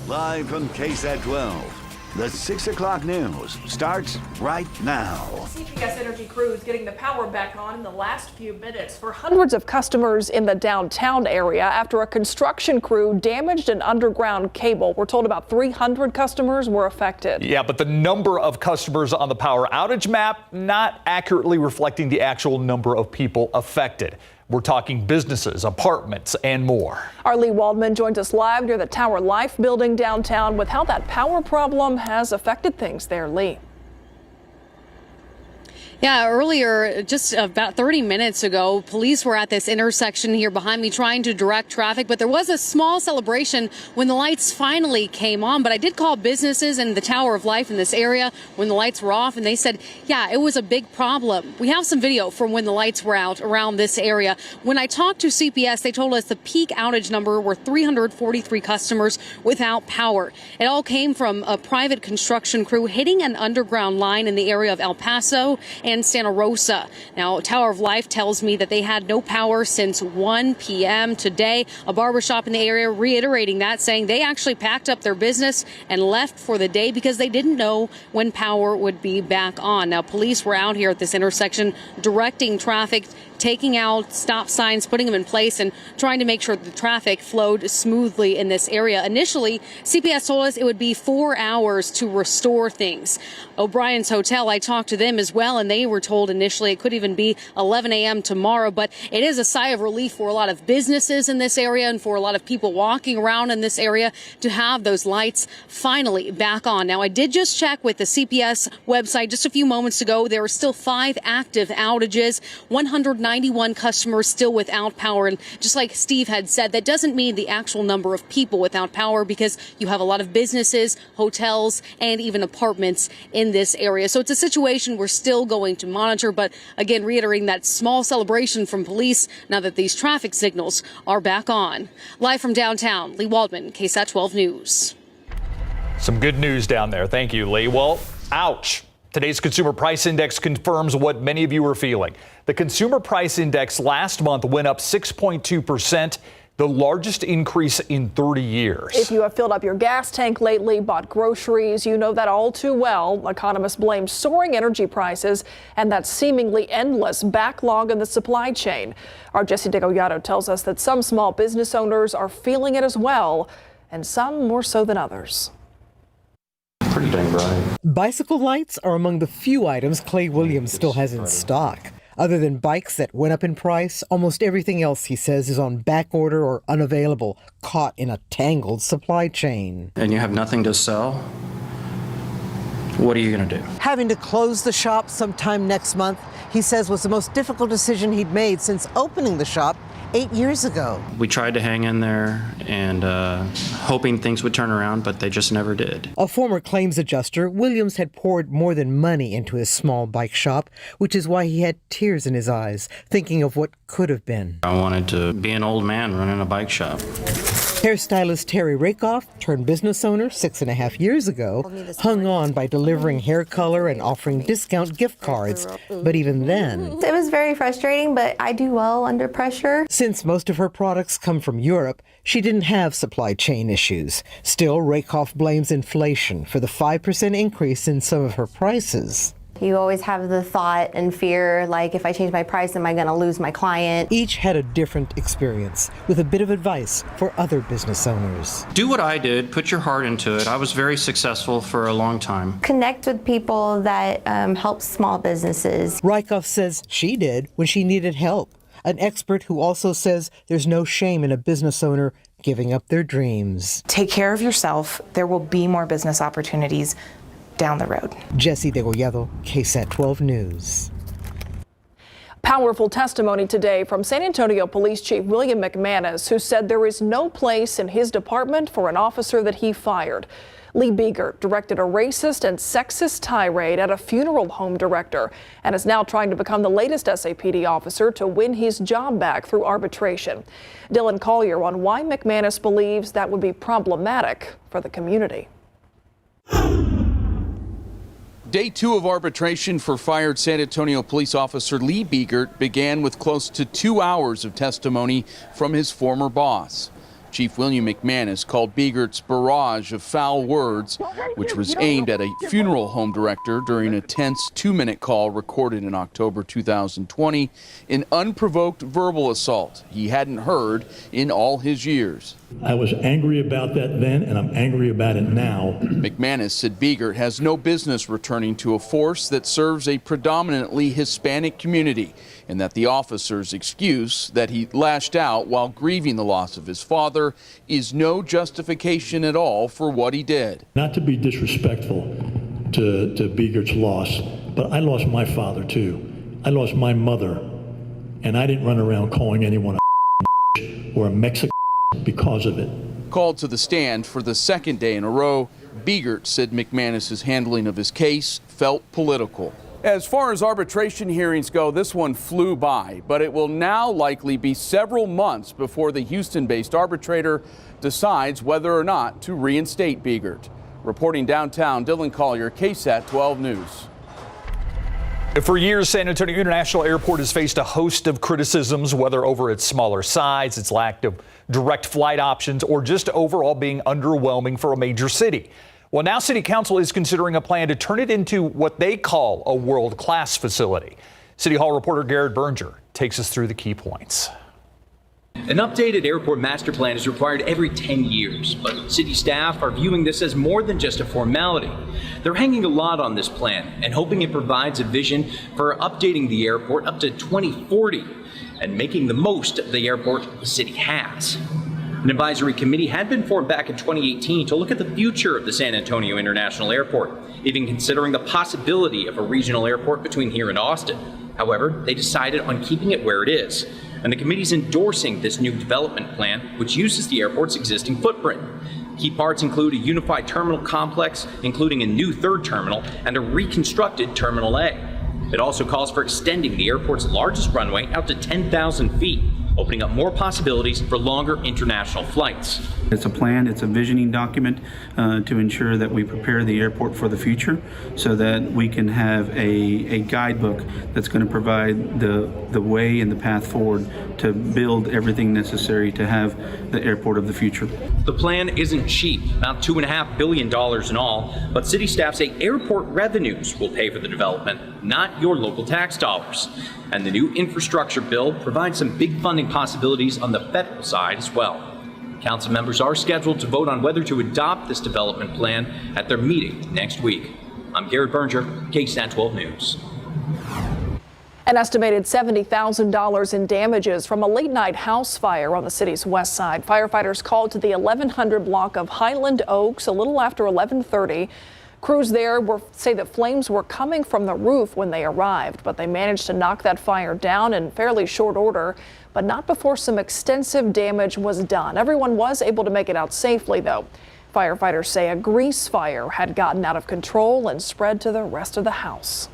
Live from KSAT 12, the 6 o'clock news starts right now. CPS Energy crews getting the power back on in the last few minutes for hundreds of customers in the downtown area after a construction crew damaged an underground cable. We're told about 300 customers were affected. Yeah, but the number of customers on the power outage map not accurately reflecting the actual number of people affected. We're talking businesses, apartments, and more. Our Lee Waldman joins us live near the Tower Life building downtown with how that power problem has affected things there. Lee. Yeah, earlier, just about 30 minutes ago, police were at this intersection here behind me trying to direct traffic, but there was a small celebration when the lights finally came on. But I did call businesses in the Tower of Life in this area when the lights were off, and they said, yeah, it was a big problem. We have some video from when the lights were out around this area. When I talked to CPS, they told us the peak outage number were 343 customers without power. It all came from a private construction crew hitting an underground line in the area of El Paso and Santa Rosa. Now, Tower of Life tells me that they had no power since 1 p.m. today. A barbershop in the area reiterating that, saying they actually packed up their business and left for the day because they didn't know when power would be back on. Now, police were out here at this intersection directing traffic, taking out stop signs, putting them in place, and trying to make sure the traffic flowed smoothly in this area. Initially, CPS told us it would be 4 hours to restore things. O'Brien's Hotel, I talked to them as well, and they were told initially it could even be 11 a.m. tomorrow. But it is a sigh of relief for a lot of businesses in this area and for a lot of people walking around in this area to have those lights finally back on. Now, I did just check with the CPS website just a few moments ago. There are still 5 active outages, 191 customers still without power. And just like Steve had said, that doesn't mean the actual number of people without power, because you have a lot of businesses, hotels, and even apartments in this area. So it's a situation we're still going to monitor. But again, reiterating that small celebration from police now that these traffic signals are back on. Live from downtown, Lee Waldman, KSAT 12 News. Some good news down there. Thank you, Lee. Well, ouch. Today's Consumer Price Index confirms what many of you are feeling. The Consumer Price Index last month went up 6.2%, the largest increase in 30 years. If you have filled up your gas tank lately, bought groceries, you know that all too well. Economists blame soaring energy prices and that seemingly endless backlog in the supply chain. Our Jesse DeGollado tells us that some small business owners are feeling it as well, and some more so than others. Pretty dang bright. Bicycle lights are among the few items Clay Williams still has in stock. Other than bikes that went up in price, almost everything else, he says, is on back order or unavailable, caught in a tangled supply chain. And you have nothing to sell? What are you going to do? Having to close the shop sometime next month, he says, was the most difficult decision he'd made since opening the shop 8 years ago. We tried to hang in there and hoping things would turn around, but they just never did. A former claims adjuster, Williams had poured more than money into his small bike shop, which is why he had tears in his eyes, thinking of what could have been. I wanted to be an old man running a bike shop. Hairstylist Terry Rakoff, turned business owner 6.5 years ago, hung on by delivering hair color and offering discount gift cards. But even then, it was very frustrating, but I do well under pressure. Since most of her products come from Europe, she didn't have supply chain issues. Still, Rakoff blames inflation for the 5% increase in some of her prices. You always have the thought and fear, like, if I change my price, am I going to lose my client? Each had a different experience, with a bit of advice for other business owners. Do what I did, put your heart into it. I was very successful for a long time. Connect with people that help small businesses. Rakoff says she did when she needed help. An expert who also says there's no shame in a business owner giving up their dreams. Take care of yourself. There will be more business opportunities down the road. Jesse DeGollado, KSAT 12 News. Powerful testimony today from San Antonio Police Chief William McManus, who said there is no place in his department for an officer that he fired. Lee Beagert directed a racist and sexist tirade at a funeral home director and is now trying to become the latest SAPD officer to win his job back through arbitration. Dylan Collier on why McManus believes that would be problematic for the community. Day 2 of arbitration for fired San Antonio police officer Lee Beagert began with close to 2 hours of testimony from his former boss. Chief William McManus called Beagert's barrage of foul words, which was aimed at a funeral home director during a tense 2-minute call recorded in October 2020, an unprovoked verbal assault he hadn't heard in all his years. I was angry about that then, and I'm angry about it now. McManus said Beagert has no business returning to a force that serves a predominantly Hispanic community, and that the officer's excuse that he lashed out while grieving the loss of his father is no justification at all for what he did. Not to be disrespectful to Beagert's loss, but I lost my father too. I lost my mother, and I didn't run around calling anyone a or a Mexican because of it. Called to the stand for the second day in a row, Beagert said McManus's handling of his case felt political. As far as arbitration hearings go, this one flew by, but it will now likely be several months before the Houston-based arbitrator decides whether or not to reinstate Beagert. Reporting downtown, Dylan Collier, KSAT 12 News. For years, San Antonio International Airport has faced a host of criticisms, whether over its smaller size, its lack of direct flight options, or just overall being underwhelming for a major city. Well, now City Council is considering a plan to turn it into what they call a world-class facility. City Hall reporter Garrett Berger takes us through the key points. An updated airport master plan is required every 10 years, but city staff are viewing this as more than just a formality. They're hanging a lot on this plan and hoping it provides a vision for updating the airport up to 2040 and making the most of the airport the city has. An advisory committee had been formed back in 2018 to look at the future of the San Antonio International Airport, even considering the possibility of a regional airport between here and Austin. However, they decided on keeping it where it is, and the committee's endorsing this new development plan, which uses the airport's existing footprint. Key parts include a unified terminal complex, including a new third terminal and a reconstructed Terminal A. It also calls for extending the airport's largest runway out to 10,000 feet, opening up more possibilities for longer international flights. It's a plan, it's a visioning document to ensure that we prepare the airport for the future so that we can have a guidebook that's going to provide the way and the path forward to build everything necessary to have the airport of the future. The plan isn't cheap, about $2.5 billion in all, but city staff say airport revenues will pay for the development, not your local tax dollars. And the new infrastructure bill provides some big funding possibilities on the federal side as well. Council members are scheduled to vote on whether to adopt this development plan at their meeting next week. I'm Garrett Berger, KSAT 12 News. An estimated $70,000 in damages from a late-night house fire on the city's west side. Firefighters called to the 1100 block of Highland Oaks a little after 11:30. Crews there say that flames were coming from the roof when they arrived, but they managed to knock that fire down in fairly short order, but not before some extensive damage was done. Everyone was able to make it out safely, though. Firefighters say a grease fire had gotten out of control and spread to the rest of the house.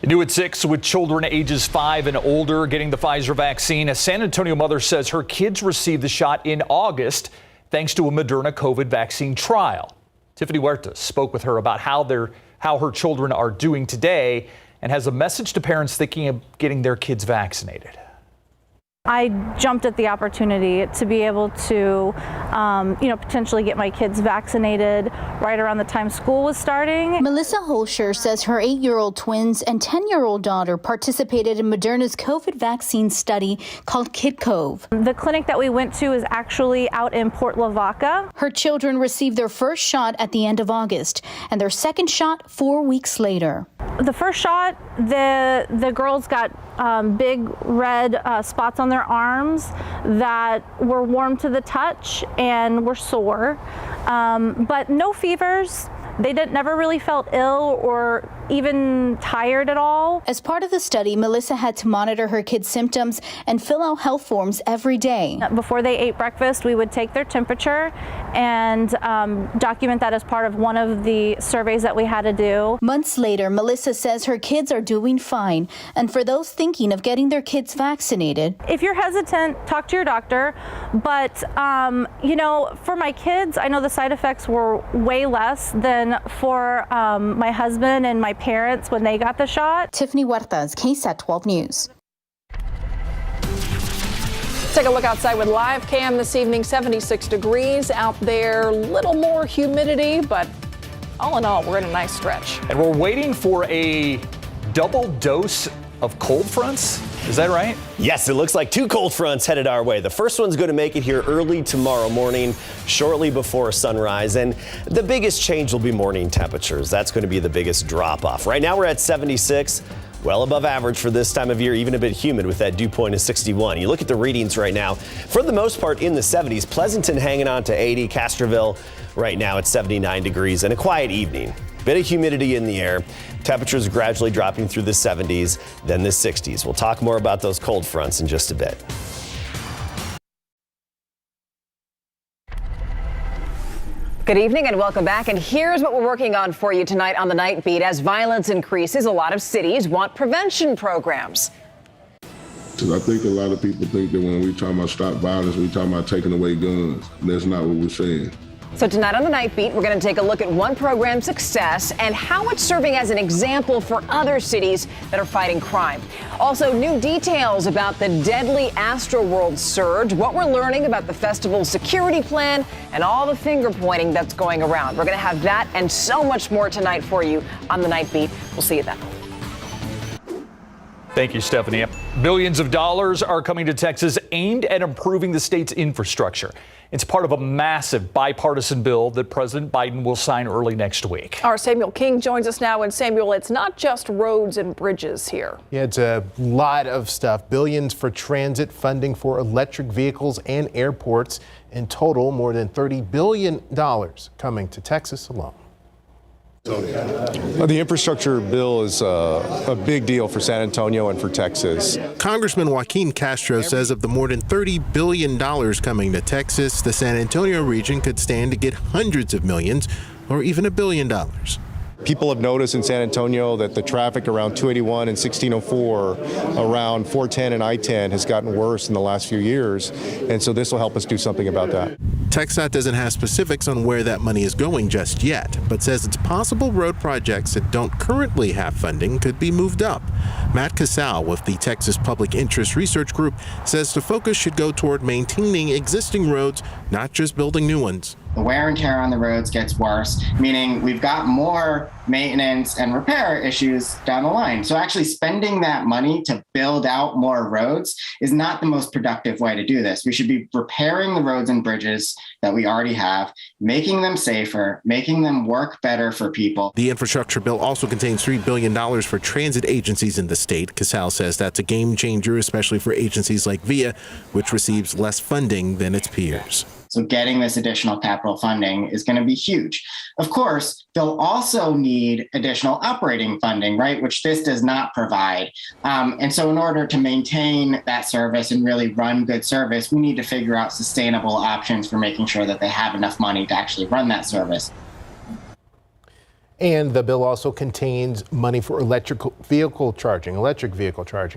New at 6, with children ages 5 and older getting the Pfizer vaccine. A San Antonio mother says her kids received the shot in August thanks to a Moderna COVID vaccine trial. Tiffany Huerta spoke with her about how her children are doing today and has a message to parents thinking of getting their kids vaccinated. I jumped at the opportunity to be able to, potentially get my kids vaccinated right around the time school was starting. Melissa Holscher says her 8-year-old twins and 10-year-old daughter participated in Moderna's COVID vaccine study called Kid Cove. The clinic that we went to is actually out in Port Lavaca. Her children received their first shot at the end of August and their second shot 4 weeks later. The first shot, the girls got big red spots on their arms that were warm to the touch and were sore, but no fevers. They never really felt ill or even tired at all. As part of the study, Melissa had to monitor her kids' symptoms and fill out health forms every day. Before they ate breakfast, we would take their temperature and document that as part of one of the surveys that we had to do. Months later, Melissa says her kids are doing fine. And for those thinking of getting their kids vaccinated, if you're hesitant, talk to your doctor. But, for my kids, I know the side effects were way less than for my husband and my parents when they got the shot. Tiffany Huertas, KSAT 12 News. Take a look outside with live cam this evening. 76 degrees out there, little more humidity, but all in all, we're in a nice stretch. And we're waiting for a double dose of cold fronts. Is that right? Yes, it looks like 2 cold fronts headed our way. The first one's going to make it here early tomorrow morning, shortly before sunrise. And the biggest change will be morning temperatures. That's going to be the biggest drop off. Right now we're at 76. Well above average for this time of year, even a bit humid with that dew point of 61. You look at the readings right now, for the most part in the 70s. Pleasanton hanging on to 80, Castroville right now at 79 degrees, and a quiet evening. Bit of humidity in the air. Temperatures gradually dropping through the 70s, then the 60s. We'll talk more about those cold fronts in just a bit. Good evening and welcome back. And here's what we're working on for you tonight on the Night Beat. As violence increases, a lot of cities want prevention programs. Because I think a lot of people think that when we talk about stop violence, we talk about taking away guns. That's not what we're saying. So tonight on the Night Beat, we're going to take a look at one program's success and how it's serving as an example for other cities that are fighting crime. Also, new details about the deadly Astroworld surge, what we're learning about the festival's security plan, and all the finger pointing that's going around. We're going to have that and so much more tonight for you on the Night Beat. We'll see you then. Thank you, Stephanie. Billions of dollars are coming to Texas aimed at improving the state's infrastructure. It's part of a massive bipartisan bill that President Biden will sign early next week. Our Samuel King joins us now. And Samuel, it's not just roads and bridges here. Yeah, it's a lot of stuff. Billions for transit, funding for electric vehicles and airports. In total, more than $30 billion coming to Texas alone. The infrastructure bill is a big deal for San Antonio and for Texas. Congressman Joaquin Castro says of the more than $30 billion coming to Texas, the San Antonio region could stand to get hundreds of millions or even $1 billion. People have noticed in San Antonio that the traffic around 281 and 1604, around 410 and I-10 has gotten worse in the last few years, and so this will help us do something about that. KSAT doesn't have specifics on where that money is going just yet, but says it's possible road projects that don't currently have funding could be moved up. Matt Casal with the Texas Public Interest Research Group says the focus should go toward maintaining existing roads, not just building new ones. The wear and tear on the roads gets worse, meaning we've got more maintenance and repair issues down the line. So actually spending that money to build out more roads is not the most productive way to do this. We should be repairing the roads and bridges that we already have, making them safer, making them work better for people. The infrastructure bill also contains $3 billion for transit agencies in the state. Casal says that's a game changer, especially for agencies like VIA, which receives less funding than its peers. So getting this additional capital funding is going to be huge. Of course, they'll also need additional operating funding, right, which this does not provide. And so in order to maintain that service and really run good service, we need to figure out sustainable options for making sure that they have enough money to actually run that service. And the bill also contains money for electric vehicle charging.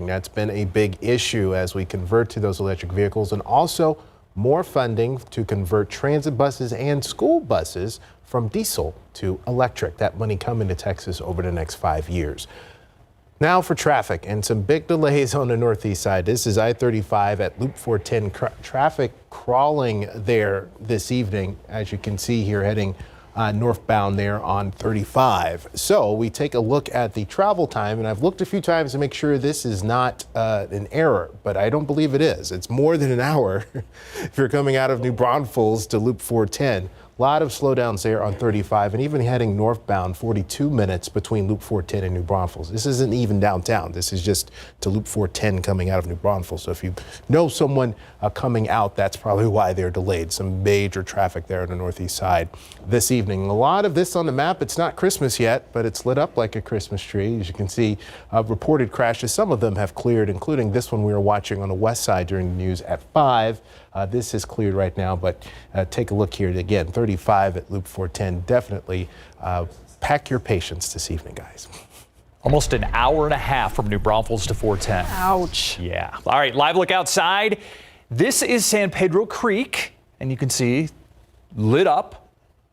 That's been a big issue as we convert to those electric vehicles, and also more funding to convert transit buses and school buses from diesel to electric. That money coming to Texas over the next 5 years. Now for traffic and some big delays on the northeast side. This is I-35 at Loop 410. Traffic crawling there this evening, as you can see here, heading northbound there on 35. So we take a look at the travel time, and I've looked a few times to make sure this is not an error, but I don't believe it is. It's more than an hour if you're coming out of New Braunfels to Loop 410. A lot of slowdowns there on 35, and even heading northbound, 42 minutes between Loop 410 and New Braunfels. This isn't even downtown. This is just to Loop 410 coming out of New Braunfels. So if you know someone coming out, that's probably why they're delayed. Some major traffic there on the northeast side this evening. A lot of this on the map. It's not Christmas yet, but it's lit up like a Christmas tree. As you can see, reported crashes. Some of them have cleared, including this one we were watching on the west side during the news at 5. This is cleared right now, but take a look here again. 35 at Loop 410. Definitely pack your patience this evening, guys. Almost an hour and a half from New Braunfels to 410. Ouch. Yeah. All right, live look outside. This is San Pedro Creek, and you can see lit up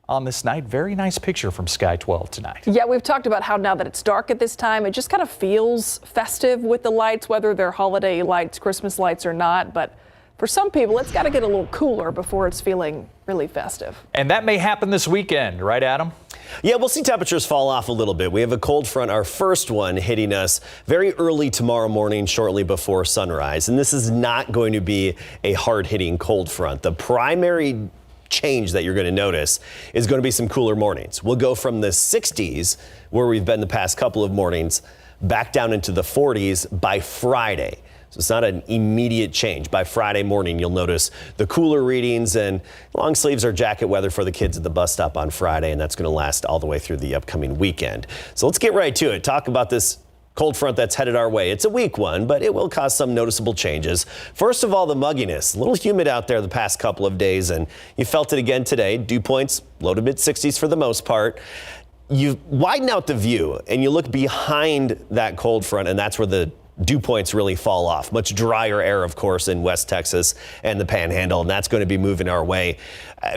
on this night. Very nice picture from Sky 12 tonight. Yeah, we've talked about how now that it's dark at this time, it just kind of feels festive with the lights, whether they're holiday lights, Christmas lights or not, but For some people, it's got to get a little cooler before it's feeling really festive. And that may happen this weekend, right, Adam? Yeah, we'll see temperatures fall off a little bit. We have a cold front, our first one, hitting us very early tomorrow morning, shortly before sunrise. And this is not going to be a hard-hitting cold front. The primary change that you're going to notice is going to be some cooler mornings. We'll go from the 60s, where we've been the past couple of mornings, back down into the 40s by Friday. So it's not an immediate change. By Friday morning, you'll notice the cooler readings, and long sleeves or jacket weather for the kids at the bus stop on Friday, and that's going to last all the way through the upcoming weekend. So let's get right to it. Talk about this cold front that's headed our way. It's a weak one, but it will cause some noticeable changes. First of all, the mugginess. A little humid out there the past couple of days, and you felt it again today. Dew points low to mid 60s for the most part. You widen out the view, and you look behind that cold front, and that's where the dew points really fall off. Much drier air, of course, in West Texas and the Panhandle, and that's going to be moving our way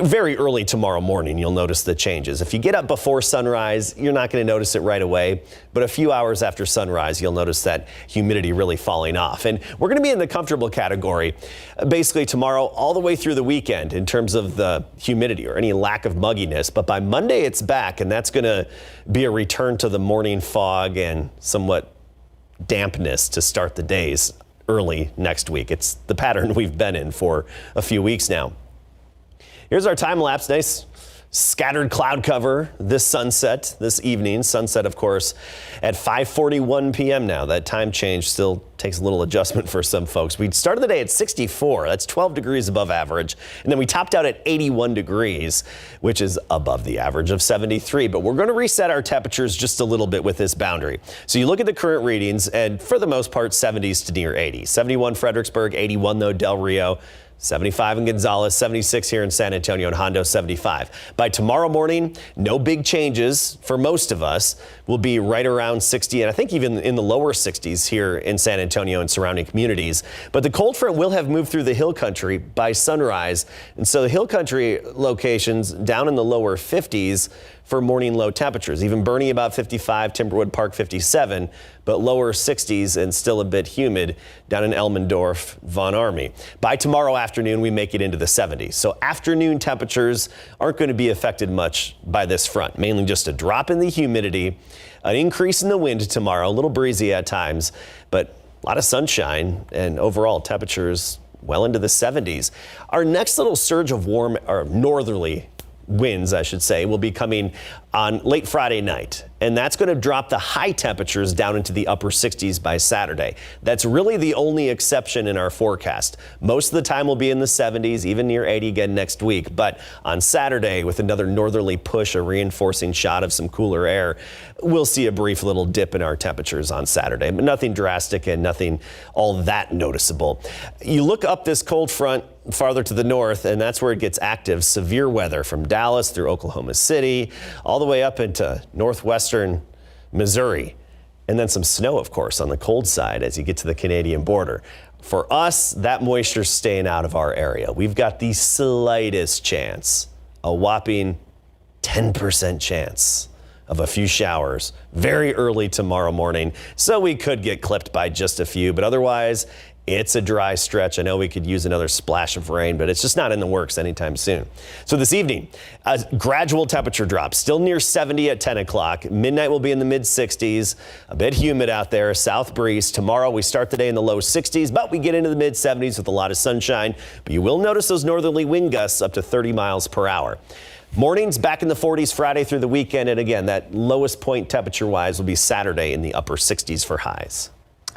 very early tomorrow morning. You'll notice the changes. If you get up before sunrise, you're not going to notice it right away, but a few hours after sunrise, you'll notice that humidity really falling off. And we're going to be in the comfortable category basically tomorrow all the way through the weekend in terms of the humidity or any lack of mugginess. But by Monday, it's back, and that's going to be a return to the morning fog and somewhat dampness to start the days early next week. It's the pattern we've been in for a few weeks now. Here's our time lapse. Nice scattered cloud cover this sunset, this evening. Sunset, of course, at 5:41 p.m. now. That time change still takes a little adjustment for some folks. We started the day at 64. That's 12 degrees above average. And then we topped out at 81 degrees, which is above the average of 73. But we're going to reset our temperatures just a little bit with this boundary. So you look at the current readings, and for the most part, 70s to near 80. 71 Fredericksburg, 81 though Del Rio. 75 in Gonzales, 76 here in San Antonio, and Hondo 75. By tomorrow morning, no big changes for most of us. We'll be right around 60, and I think even in the lower 60s here in San Antonio and surrounding communities. But the cold front will have moved through the hill country by sunrise, and so the hill country locations down in the lower 50s for morning low temperatures. Even Bernie about 55, Timberwood Park 57, but lower 60s and still a bit humid down in Elmendorf, Von Army. By tomorrow afternoon, we make it into the 70s. So afternoon temperatures aren't going to be affected much by this front, mainly just a drop in the humidity, an increase in the wind tomorrow, a little breezy at times, but a lot of sunshine and overall temperatures well into the 70s. Our next little surge of warm or northerly winds, I should say, will be coming on late Friday night. And that's going to drop the high temperatures down into the upper 60s by Saturday. That's really the only exception in our forecast. Most of the time we'll be in the 70s, even near 80 again next week. But on Saturday, with another northerly push, a reinforcing shot of some cooler air, we'll see a brief little dip in our temperatures on Saturday. But nothing drastic and nothing all that noticeable. You look up this cold front farther to the north, and that's where it gets active. Severe weather from Dallas through Oklahoma City, all the way up into northwestern Missouri. And then some snow, of course, on the cold side as you get to the Canadian border. For us, that moisture's staying out of our area. We've got the slightest chance, a whopping 10% chance of a few showers very early tomorrow morning. So we could get clipped by just a few, but otherwise, it's a dry stretch. I know we could use another splash of rain, but it's just not in the works anytime soon. So this evening, a gradual temperature drop, still near 70 at 10 o'clock. Midnight will be in the mid 60s, a bit humid out there, a south breeze. Tomorrow we start the day in the low 60s, but we get into the mid 70s with a lot of sunshine. But you will notice those northerly wind gusts up to 30 miles per hour. Mornings back in the 40s Friday through the weekend. And again, that lowest point temperature wise will be Saturday in the upper 60s for highs.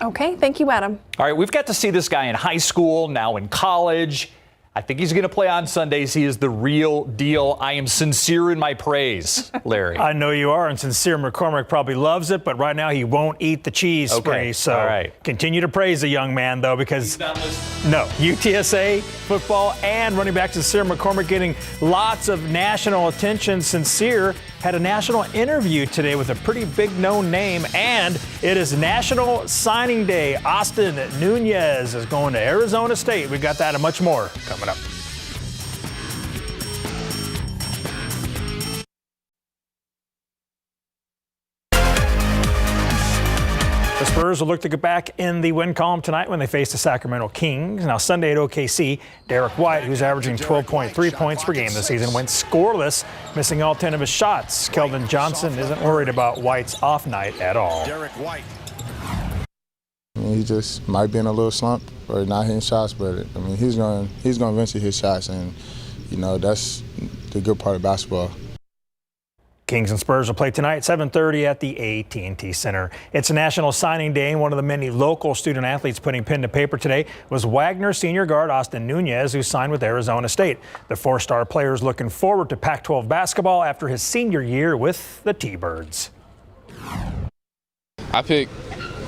Okay, thank you, Adam. All right, we've got to see this guy in high school, now in college. I think he's going to play on Sundays. He is the real deal. I am sincere in my praise, Larry. I know you are, and Sincere McCormick probably loves it, but right now he won't eat the cheese spray. So all right. Continue to praise the young man, though, because He's not listening. no, UTSA football and running back Sincere McCormick getting lots of national attention. Sincere had a national interview today with a pretty big known name, and it is National Signing Day. Austin Nunez is going to Arizona State. We've got that and much more coming up. The Spurs will look to get back in the win column tonight when they face the Sacramento Kings. Now Sunday at OKC, Derek White, who's averaging 12.3 points per game this season, went scoreless, missing all 10 of his shots. Keldon Johnson isn't worried about White's off night at all. Derek White. He just might be in a little slump or not hitting shots, but I mean he's going to eventually hit shots, and you know that's the good part of basketball. Kings and Spurs will play tonight at 7:30 at the AT&T Center. It's a National Signing Day, and one of the many local student athletes putting pen to paper today was Wagner senior guard Austin Nunez, who signed with Arizona State. The four-star player is looking forward to Pac-12 basketball after his senior year with the T-Birds. I picked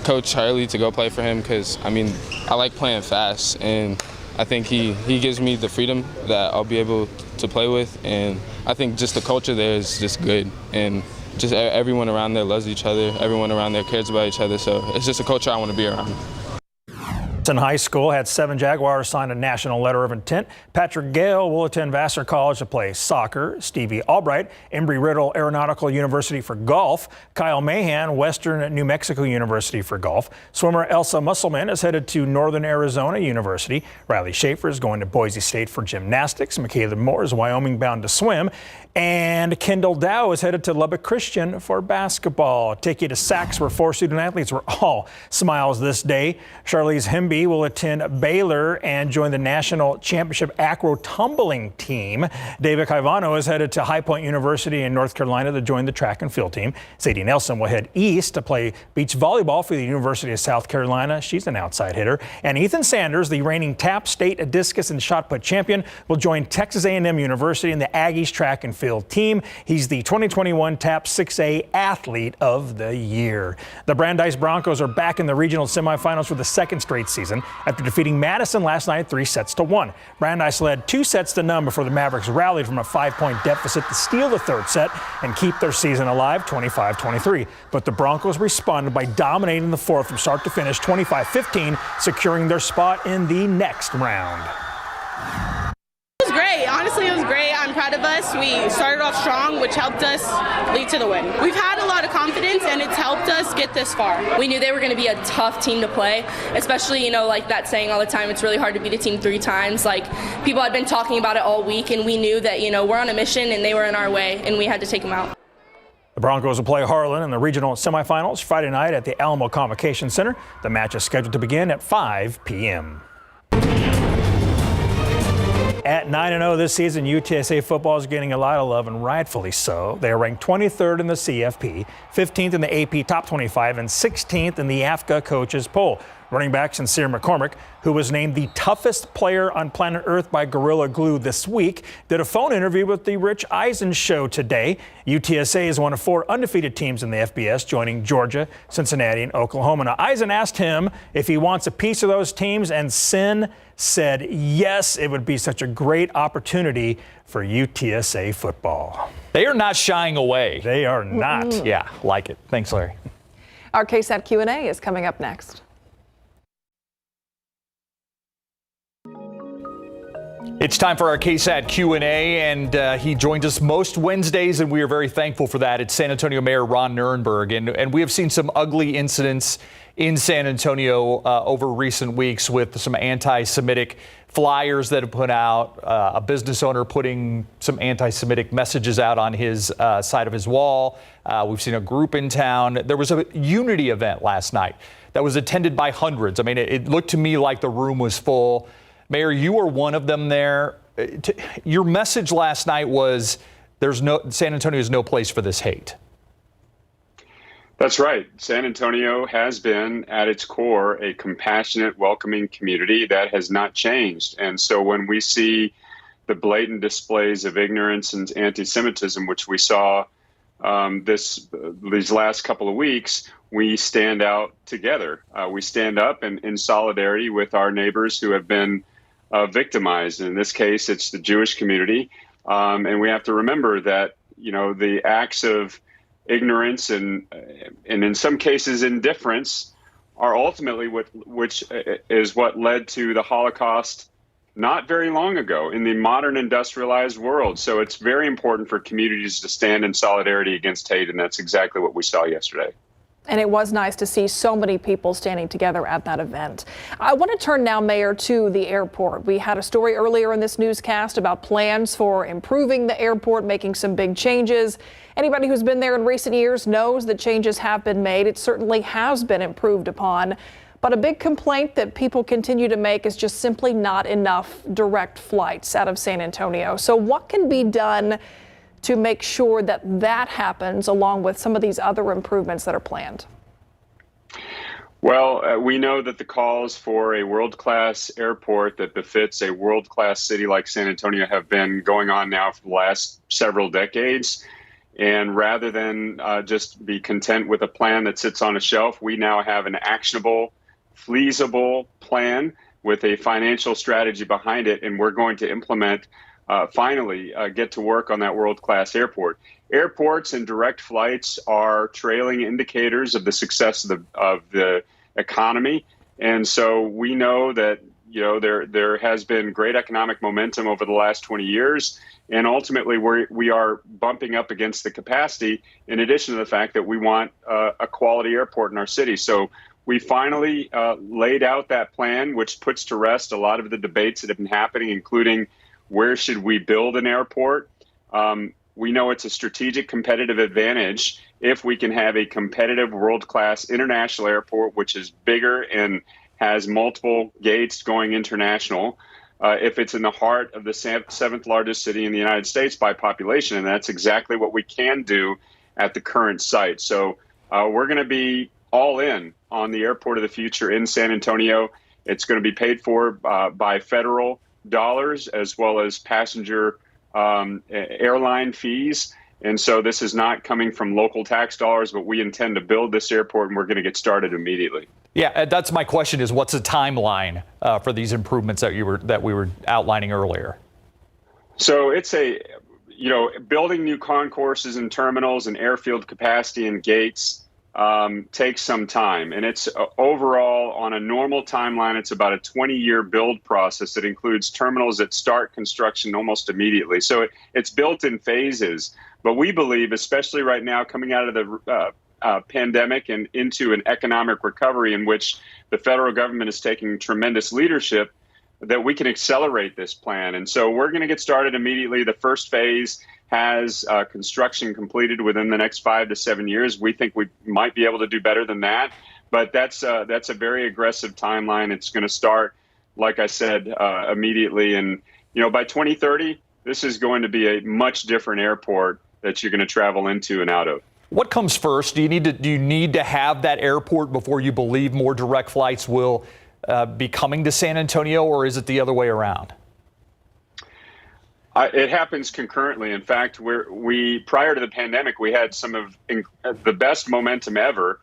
Coach Charlie to go play for him because, I mean, I like playing fast, and I think he gives me the freedom that I'll be able to play with, and I think just the culture there is just good, and just everyone around there loves each other, everyone around there cares about each other, so it's just a culture I want to be around. In high school, had 7 Jaguars sign a national letter of intent. Patrick Gale will attend Vassar College to play soccer. Stevie Albright, Embry-Riddle Aeronautical University for golf. Kyle Mahan, Western New Mexico University for golf. Swimmer Elsa Musselman is headed to Northern Arizona University. Riley Schaefer is going to Boise State for gymnastics. Michaela Moore is Wyoming bound to swim. And Kendall Dow is headed to Lubbock Christian for basketball. Take you to Sachs, where 4 student athletes were all smiles this day. Charlize Hemby will attend Baylor and join the national championship acro tumbling team. David Caivano is headed to High Point University in North Carolina to join the track and field team. Sadie Nelson will head east to play beach volleyball for the University of South Carolina. She's an outside hitter. And Ethan Sanders, the reigning TAP state discus and shot put champion, will join Texas A&M University in the Aggies track and field team. He's the 2021 TAP 6A Athlete of the Year. The Brandeis Broncos are back in the regional semifinals for the second straight season after defeating Madison last night 3-1. Brandeis led 2-0 before the Mavericks rallied from a 5-point deficit to steal the third set and keep their season alive 25-23. But the Broncos responded by dominating the fourth from start to finish 25-15, securing their spot in the next round. It was great. Honestly, it was great. I'm proud of us. We started off strong, which helped us lead to the win. We've had a lot of confidence, and it's helped us get this far. We knew they were going to be a tough team to play, especially, like that saying all the time, it's really hard to beat a team 3 times. Like, people had been talking about it all week, and we knew that, we're on a mission, and they were in our way, and we had to take them out. The Broncos will play Harlan in the regional semifinals Friday night at the Alamo Convocation Center. The match is scheduled to begin at 5 p.m. At 9-0 this season, UTSA football is getting a lot of love, and rightfully so. They are ranked 23rd in the CFP, 15th in the AP Top 25, and 16th in the AFCA Coaches Poll. Running back Sincere McCormick, who was named the toughest player on planet Earth by Gorilla Glue this week, did a phone interview with the Rich Eisen Show today. UTSA is one of 4 undefeated teams in the FBS, joining Georgia, Cincinnati, and Oklahoma. Now, Eisen asked him if he wants a piece of those teams, and Sin said yes, it would be such a great opportunity for UTSA football. They are not shying away. They are not. Yeah, like it. Thanks, Larry. Our KSAT Q&A is coming up next. It's time for our KSAT Q&A, and he joins us most Wednesdays, and we are very thankful for that. It's San Antonio Mayor Ron Nirenberg, and we have seen some ugly incidents in San Antonio over recent weeks with some anti-Semitic flyers that have put out, a business owner putting some anti-Semitic messages out on his side of his wall. We've seen a group in town. There was a unity event last night that was attended by hundreds. I mean, it looked to me like the room was full. Mayor, you were one of them there. Your message last night was San Antonio is no place for this hate. That's right. San Antonio has been, at its core, a compassionate, welcoming community that has not changed. And so when we see the blatant displays of ignorance and anti-Semitism, which we saw these last couple of weeks, we stand out together. We stand up in solidarity with our neighbors who have been victimized. In this case, it's the Jewish community. And we have to remember that, the acts of ignorance and in some cases indifference are ultimately which is what led to the Holocaust not very long ago in the modern industrialized world. So it's very important for communities to stand in solidarity against hate, and that's exactly what we saw yesterday. And it was nice to see so many people standing together at that event. I want to turn now, Mayor, to the airport. We had a story earlier in this newscast about plans for improving the airport, making some big changes. Anybody who's been there in recent years knows that changes have been made. It certainly has been improved upon. But a big complaint that people continue to make is just simply not enough direct flights out of San Antonio. So what can be done to make sure that that happens, along with some of these other improvements that are planned? Well, we know that the calls for a world-class airport that befits a world-class city like San Antonio have been going on now for the last several decades. And rather than just be content with a plan that sits on a shelf, we now have an actionable, feasible plan with a financial strategy behind it, and we're going to implement finally get to work on that world-class airport. Airports and direct flights are trailing indicators of the success of the economy. And so we know that, there has been great economic momentum over the last 20 years. And ultimately, we are bumping up against the capacity, in addition to the fact that we want a quality airport in our city. So we finally laid out that plan, which puts to rest a lot of the debates that have been happening, including where should we build an airport? We know it's a strategic competitive advantage if we can have a competitive world-class international airport, which is bigger and has multiple gates going international. If it's in the heart of the seventh largest city in the United States by population, and that's exactly what we can do at the current site. So we're going to be all in on the airport of the future in San Antonio. It's going to be paid for by federal dollars as well as passenger airline fees. And so this is not coming from local tax dollars, but we intend to build this airport, and we're going to get started immediately. Yeah, that's my question, is what's the timeline for these improvements that we were outlining earlier? So it's building new concourses and terminals and airfield capacity and gates takes some time. And it's overall, on a normal timeline, it's about a 20-year build process that includes terminals that start construction almost immediately. So it's built in phases. But we believe, especially right now, coming out of the pandemic and into an economic recovery in which the federal government is taking tremendous leadership, that we can accelerate this plan. And so we're going to get started immediately. The first phase has construction completed within the next 5 to 7 years. We think we might be able to do better than that, but that's a very aggressive timeline. It's going to start, like I said, immediately. And, by 2030, this is going to be a much different airport that you're going to travel into and out of. What comes first? Do you need to have that airport before you believe more direct flights will be coming to San Antonio, or is it the other way around? It happens concurrently. In fact, prior to the pandemic, we had some of the best momentum ever.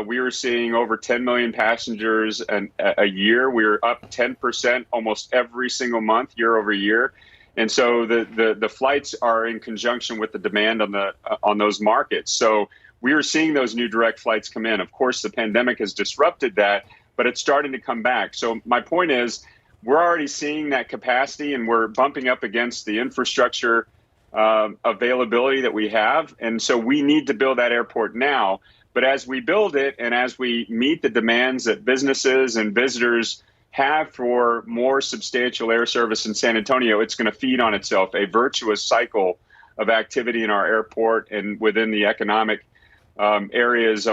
We were seeing over 10 million passengers a year. We were up 10% almost every single month, year over year. And so the flights are in conjunction with the demand on those markets. So we are seeing those new direct flights come in. Of course, the pandemic has disrupted that, but it's starting to come back. So my point is, we're already seeing that capacity, and we're bumping up against the infrastructure availability that we have. And so we need to build that airport now. But as we build it and as we meet the demands that businesses and visitors have for more substantial air service in San Antonio, it's going to feed on itself, a virtuous cycle of activity in our airport and within the economic areas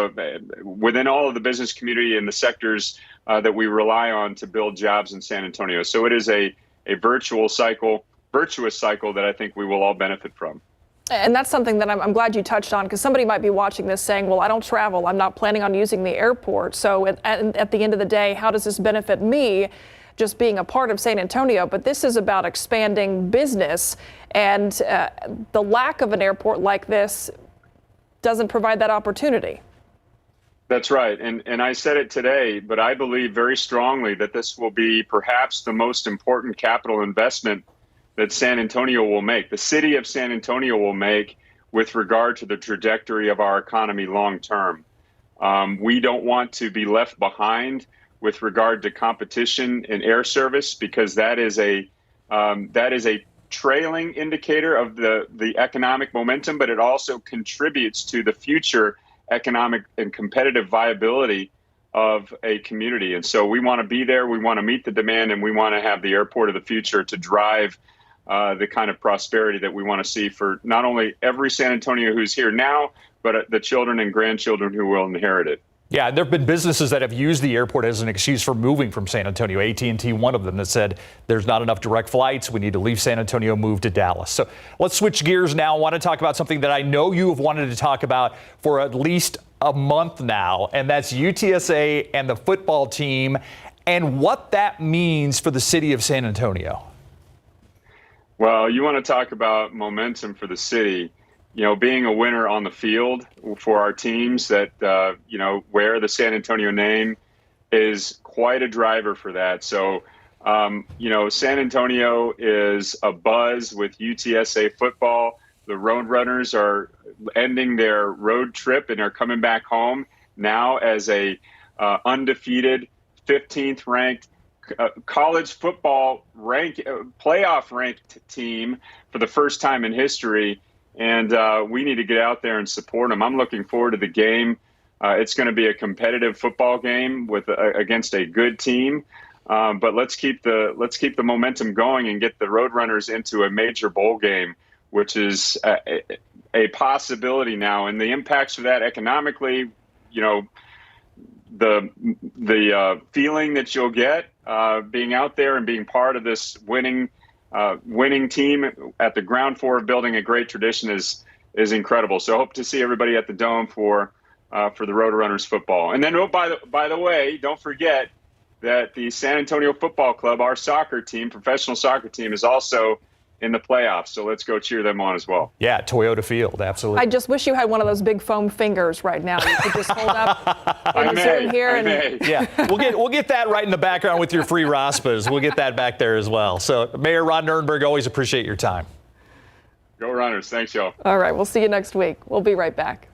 within all of the business community and the sectors that we rely on to build jobs in San Antonio. So it is a virtuous cycle that I think we will all benefit from. And that's something that I'm glad you touched on, because somebody might be watching this saying, well, I don't travel. I'm not planning on using the airport. So at the end of the day, how does this benefit me just being a part of San Antonio? But this is about expanding business, and the lack of an airport like this doesn't provide that opportunity. That's right. And I said it today, but I believe very strongly that this will be perhaps the most important capital investment that San Antonio will make, the city of San Antonio will make, with regard to the trajectory of our economy long term. We don't want to be left behind with regard to competition in air service, because that is a trailing indicator of the economic momentum, but it also contributes to the future economic and competitive viability of a community. And so we want to be there, we want to meet the demand, and we want to have the airport of the future to drive the kind of prosperity that we want to see for not only every San Antonio who's here now, but the children and grandchildren who will inherit it. Yeah, there have been businesses that have used the airport as an excuse for moving from San Antonio. AT&T, one of them, that said there's not enough direct flights. We need to leave San Antonio, move to Dallas. So let's switch gears now. I want to talk about something that I know you have wanted to talk about for at least a month now, and that's UTSA and the football team and what that means for the city of San Antonio. Well, you want to talk about momentum for the city. You know, being a winner on the field for our teams that, you know, wear the San Antonio name is quite a driver for that. So, you know, San Antonio is abuzz with UTSA football. The Roadrunners are ending their road trip and are coming back home now as a undefeated 15th ranked college football playoff ranked team for the first time in history. And we need to get out there and support them. I'm looking forward to the game. It's going to be a competitive football game with against a good team. But let's keep the momentum going and get the Roadrunners into a major bowl game, which is a possibility now. And the impacts of that economically, you know, the feeling that you'll get being out there and being part of this winning team at the ground floor of building a great tradition is incredible. So I hope to see everybody at the Dome for the Roadrunners football. And then, by the way, don't forget that the San Antonio Football Club, our soccer team, professional soccer team, is also in the playoffs. So let's go cheer them on as well. Yeah, Toyota Field, absolutely. I just wish you had one of those big foam fingers right now. You could just hold up in Zoom here. Yeah, we'll get that right in the background with your free Raspas. We'll get that back there as well. So, Mayor Ron Nirenberg, always appreciate your time. Go Runners. Thanks, y'all. All right, we'll see you next week. We'll be right back.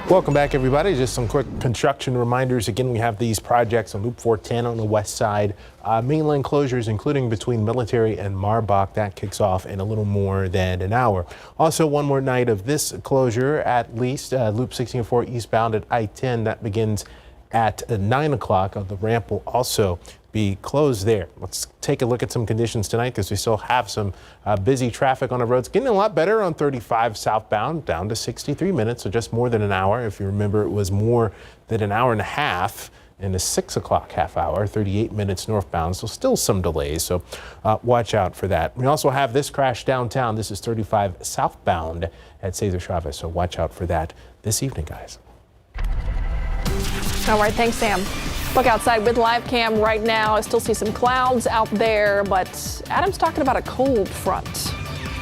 Welcome back, everybody. Just some quick construction reminders. Again, we have these projects on Loop 410 on the west side. Mainline closures, including between Military and Marbach. That kicks off in a little more than an hour. Also, one more night of this closure, at least Loop 1604 eastbound at I-10. That begins at 9 o'clock. The ramp will also be closed there. Let's take a look at some conditions tonight because we still have some busy traffic on the roads. Getting a lot better on 35 southbound, down to 63 minutes, so just more than an hour. If you remember, it was more than an hour and a half in the 6 o'clock half hour, 38 minutes northbound, so still some delays, so watch out for that. We also have this crash downtown. This is 35 southbound at Cesar Chavez, so watch out for that this evening, guys. All right, thanks, Sam. Look outside with live cam right now. I still see some clouds out there, but Adam's talking about a cold front.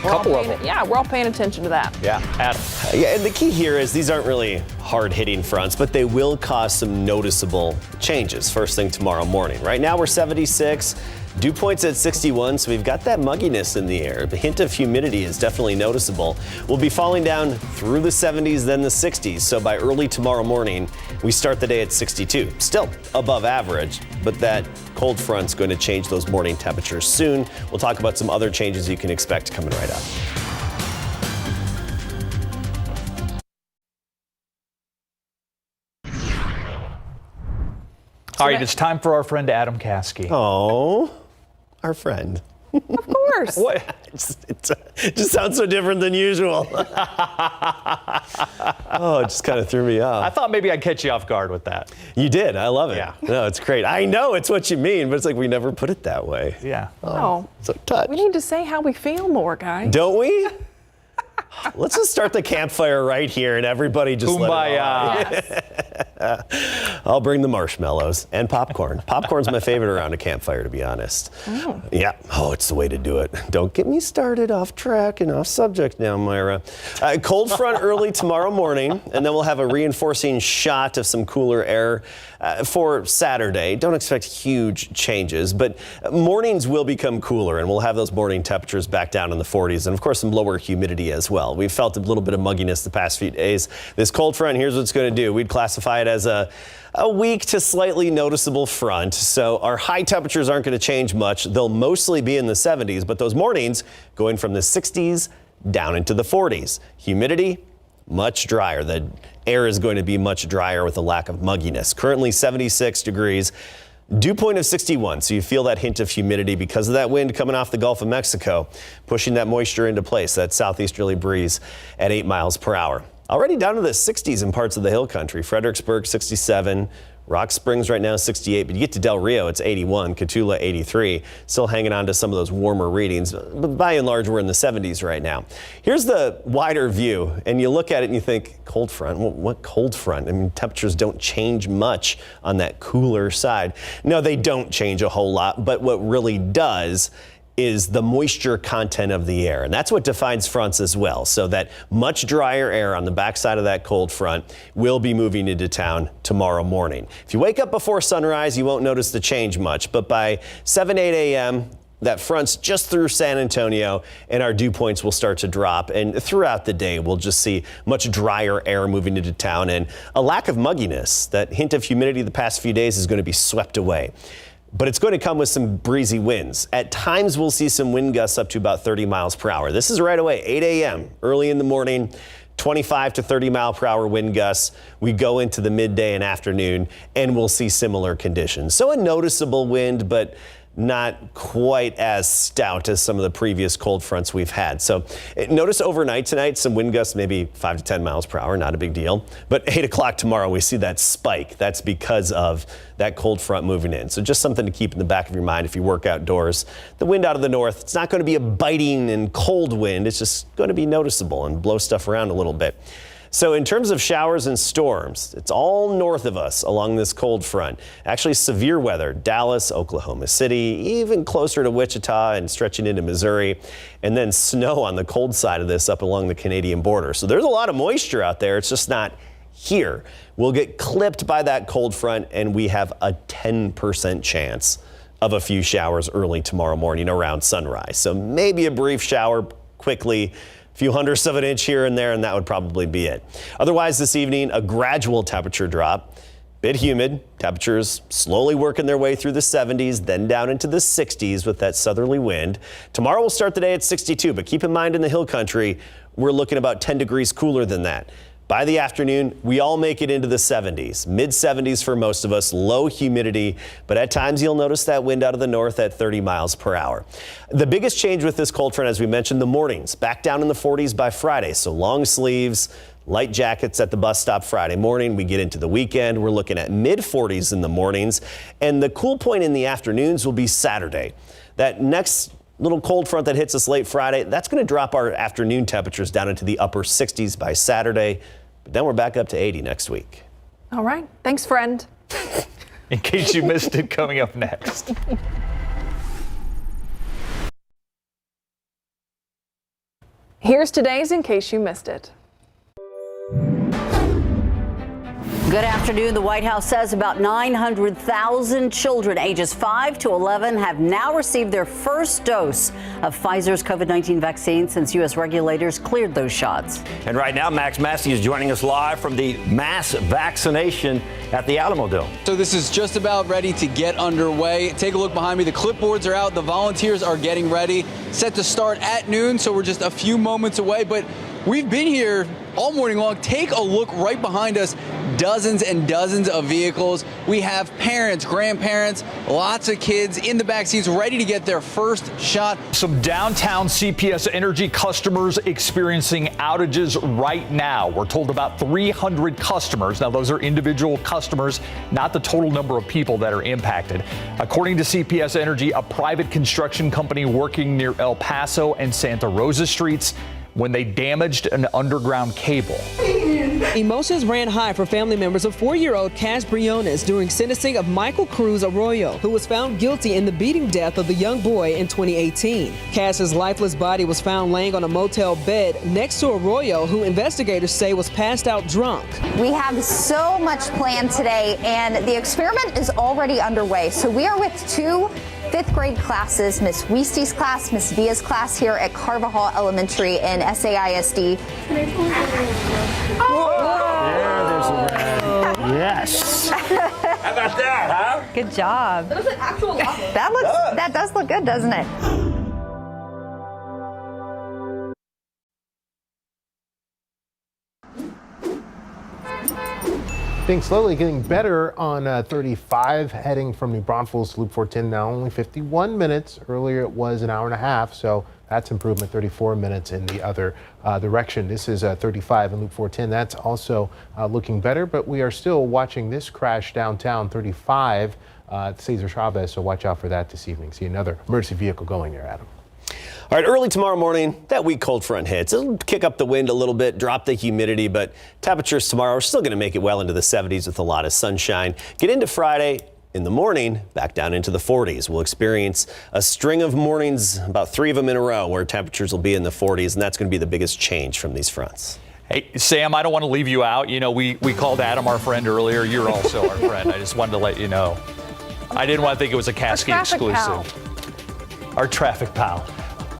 Couple of them. Yeah, we're all paying attention to that. Yeah, Adam. Yeah, and the key here is these aren't really hard-hitting fronts, but they will cause some noticeable changes first thing tomorrow morning. Right now we're 76. Dew point's at 61, so we've got that mugginess in the air. The hint of humidity is definitely noticeable. We'll be falling down through the 70s, then the 60s. So by early tomorrow morning, we start the day at 62. Still above average, but that cold front's going to change those morning temperatures soon. We'll talk about some other changes you can expect coming right up. All right, it's time for our friend Adam Caskey. Oh, our friend. Of course. What? It just sounds so different than usual. Oh, it just kind of threw me off. I thought maybe I'd catch you off guard with that. You did. I love it. Yeah. No, it's great. I know it's what you mean, but it's like we never put it that way. Yeah. Oh, so touched. We need to say how we feel more, guys. Don't we? Let's just start the campfire right here and everybody just Kumbaya. let it all. I'll bring the marshmallows and popcorn. Popcorn's my favorite around a campfire, to be honest. Oh. Yeah. Oh, it's the way to do it. Don't get me started off track and off subject now, Myra. Cold front early tomorrow morning, and then we'll have a reinforcing shot of some cooler air for Saturday. Don't expect huge changes, but mornings will become cooler, and we'll have those morning temperatures back down in the 40s, and of course some lower humidity as well. We've felt a little bit of mugginess the past few days. This cold front, here's what it's going to do. We'd classify it as a weak to slightly noticeable front. So our high temperatures aren't going to change much. They'll mostly be in the 70s, but those mornings going from the 60s down into the 40s. Humidity, much drier. The air is going to be much drier with a lack of mugginess. Currently 76 degrees. Dew point of 61, so you feel that hint of humidity because of that wind coming off the Gulf of Mexico, pushing that moisture into place, that southeasterly breeze at 8 miles per hour. Already down to the 60s in parts of the hill country. Fredericksburg, 67. Rock Springs right now, 68. But you get to Del Rio, it's 81. Cotulla, 83. Still hanging on to some of those warmer readings. But by and large, we're in the 70s right now. Here's the wider view. And you look at it and you think, cold front? What cold front? I mean, temperatures don't change much on that cooler side. No, they don't change a whole lot. But what really does is the moisture content of the air. And that's what defines fronts as well. So that much drier air on the backside of that cold front will be moving into town tomorrow morning. If you wake up before sunrise, you won't notice the change much. But by 7, 8 a.m., that front's just through San Antonio and our dew points will start to drop. And throughout the day, we'll just see much drier air moving into town and a lack of mugginess. That hint of humidity the past few days is going to be swept away. But it's going to come with some breezy winds. At times, we'll see some wind gusts up to about 30 miles per hour. This is right away, 8 a.m., early in the morning, 25 to 30 mile per hour wind gusts. We go into the midday and afternoon, and we'll see similar conditions. So a noticeable wind, but not quite as stout as some of the previous cold fronts we've had. So notice overnight tonight, some wind gusts, maybe 5 to 10 miles per hour, not a big deal. But 8 o'clock tomorrow, we see that spike. That's because of that cold front moving in. So just something to keep in the back of your mind if you work outdoors. The wind out of the north, it's not going to be a biting and cold wind. It's just going to be noticeable and blow stuff around a little bit. So in terms of showers and storms, it's all north of us along this cold front. Actually severe weather, Dallas, Oklahoma City, even closer to Wichita and stretching into Missouri, and then snow on the cold side of this up along the Canadian border. So there's a lot of moisture out there. It's just not here. We'll get clipped by that cold front and we have a 10% chance of a few showers early tomorrow morning around sunrise. So maybe a brief shower quickly, few hundredths of an inch here and there, and that would probably be it. Otherwise, this evening, a gradual temperature drop. Bit humid. Temperatures slowly working their way through the 70s, then down into the 60s with that southerly wind. Tomorrow we'll start the day at 62, but keep in mind in the hill country, we're looking about 10 degrees cooler than that. By the afternoon, we all make it into the 70s, mid 70s for most of us, low humidity, but at times you'll notice that wind out of the north at 30 miles per hour. The biggest change with this cold front, as we mentioned, the mornings, back down in the 40s by Friday. So long sleeves, light jackets at the bus stop Friday morning. We get into the weekend. We're looking at mid 40s in the mornings, and the cool point in the afternoons will be Saturday. That next little cold front that hits us late Friday, that's going to drop our afternoon temperatures down into the upper 60s by Saturday. But then we're back up to 80 next week. All right. Thanks, friend. In case you missed it, coming up next. Here's today's In Case You Missed It. Good afternoon. The White House says about 900,000 children ages 5 to 11 have now received their first dose of Pfizer's COVID-19 vaccine since U.S. regulators cleared those shots. And right now, Max Massey is joining us live from the mass vaccination at the Alamodome. So this is just about ready to get underway. Take a look behind me. The clipboards are out. The volunteers are getting ready. Set to start at noon, so we're just a few moments away. But we've been here all morning long. Take a look right behind us. Dozens and dozens of vehicles. We have parents, grandparents, lots of kids in the back seats ready to get their first shot. Some downtown CPS Energy customers experiencing outages right now. We're told about 300 customers. Now, those are individual customers, not the total number of people that are impacted. According to CPS Energy, a private construction company working near El Paso and Santa Rosa streets when they damaged an underground cable. Emotions ran high for family members of 4-year-old Cash Briones during sentencing of Michael Cruz Arroyo, who was found guilty in the beating death of the young boy in 2018. Cash's lifeless body was found laying on a motel bed next to Arroyo, who investigators say was passed out drunk. We have so much planned today, and the experiment is already underway. So we are with two 5th grade classes, Miss Weesty's class, Miss Via's class here at Carvajal Elementary in SAISD. Yes. How about that, huh? Good job. That is an actual waffle. That does look good, doesn't it? Things slowly getting better on 35 heading from New Braunfels to Loop 410 now only 51 minutes. Earlier it was an hour and a half, so that's improvement, 34 minutes in the other direction. This is 35 in Loop 410. That's also looking better, but we are still watching this crash downtown 35 Cesar Chavez, so watch out for that this evening. See another emergency vehicle going there, Adam. All right, early tomorrow morning, that weak cold front hits. It'll kick up the wind a little bit, drop the humidity, but temperatures tomorrow are still going to make it well into the 70s with a lot of sunshine. Get into Friday in the morning, back down into the 40s. We'll experience a string of mornings, about 3 of them in a row, where temperatures will be in the 40s, and that's going to be the biggest change from these fronts. Hey, Sam, I don't want to leave you out. You know, we called Adam our friend earlier. You're also our friend. I just wanted to let you know. I didn't want to think it was a Cascade exclusive. Our traffic pal.